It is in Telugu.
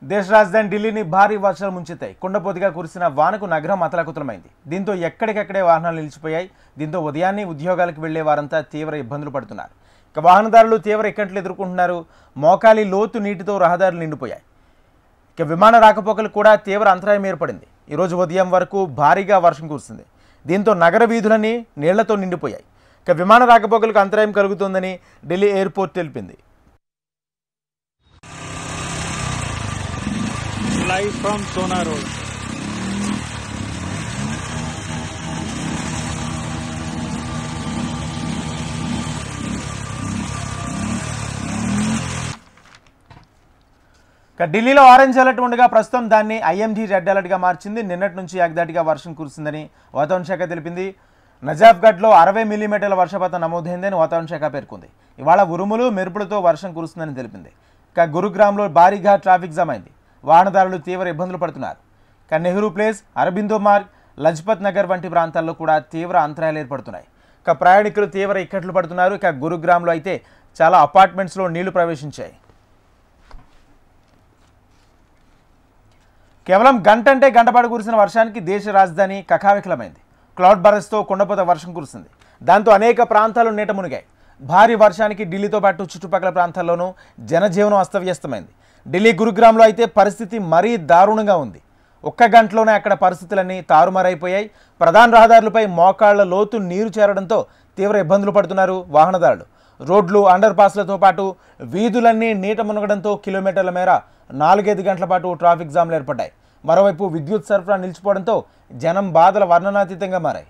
దేశ రాజధాని ఢిల్లీని భారీ వర్షాలు ముంచెత్తాయి. కుండపోతిగా కురిసిన వానకు నగరం అతలాకుతలమైంది. దీంతో ఎక్కడికక్కడే వాహనాలు నిలిచిపోయాయి. దీంతో ఉదయాన్నే ఉద్యోగాలకు వెళ్లే వారంతా తీవ్ర ఇబ్బందులు పడుతున్నారు. ఇక వాహనదారులు తీవ్ర ఇక్కట్లు ఎదుర్కొంటున్నారు. మోకాలి లోతు నీటితో రహదారులు నిండిపోయాయి. ఇక విమాన రాకపోకలు కూడా తీవ్ర అంతరాయం ఏర్పడింది. ఈరోజు ఉదయం వరకు భారీగా వర్షం కురిసింది. దీంతో నగర వీధులన్నీ నీళ్లతో నిండిపోయాయి. ఇక విమాన రాకపోకలకు అంతరాయం కలుగుతోందని ఢిల్లీ ఎయిర్పోర్ట్ తెలిపింది. Live from Sona Road. ఢిల్లీలో ఆరెంజ్ అలర్ట్ ఉండగా ప్రస్తుతం దాన్ని ఐఎండీ రెడ్ అలర్ట్గా మార్చింది. నిన్నటి నుంచి ఏకదాటిగా వర్షం కురిసిందని వాతావరణ శాఖ తెలిపింది. నజాఫ్గఢ్లో 60 మిల్లీమీటర్ల వర్షపాతం నమోదైందని వాతావరణ శాఖ పేర్కొంది. ఇవాళ ఉరుములు మెరుపులతో వర్షం కురుస్తుందని తెలిపింది. ఇక గురుగ్రామ్లో భారీగా ట్రాఫిక్ జామ్ అయింది. వాహనదారులు తీవ్ర ఇబ్బందులు పడుతున్నారు. ఇక నెహ్రూ ప్లేస్, అరబిందో మార్గ్, లజ్పత్ నగర్ వంటి ప్రాంతాల్లో కూడా తీవ్ర అంతరాయాలు ఏర్పడుతున్నాయి. ఇక ప్రయాణికులు తీవ్ర ఇక్కట్లు పడుతున్నారు. ఇక గురుగ్రామ్లో అయితే చాలా అపార్ట్మెంట్స్లో నీళ్లు ప్రవేశించాయి. కేవలం గంటంటే గంటపాటు కురిసిన వర్షానికి దేశ రాజధాని కకావికలమైంది. క్లౌడ్ బరస్తో కుండపోత వర్షం కురిసింది. దాంతో అనేక ప్రాంతాలు నీట మునిగాయి. భారీ వర్షానికి ఢిల్లీతో పాటు చుట్టుపక్కల ప్రాంతాల్లోనూ జనజీవనం అస్తవ్యస్తమైంది. ఢిల్లీ గురుగ్రామ్లో అయితే పరిస్థితి మరీ దారుణంగా ఉంది. ఒక్క గంటలోనే అక్కడ పరిస్థితులన్నీ తారుమారైపోయాయి. ప్రధాన రహదారులపై మోకాళ్ల లోతు నీరు చేరడంతో తీవ్ర ఇబ్బందులు పడుతున్నారు వాహనదారులు. రోడ్లు, అండర్ పాస్లతో పాటు వీధులన్నీ నీట మునగడంతో కిలోమీటర్ల మేర 4-5 గంటల పాటు ట్రాఫిక్ జామ్లు ఏర్పడ్డాయి. మరోవైపు విద్యుత్ సరఫరా నిలిచిపోవడంతో జనం బాధల వర్ణనాతీతంగా మారాయి.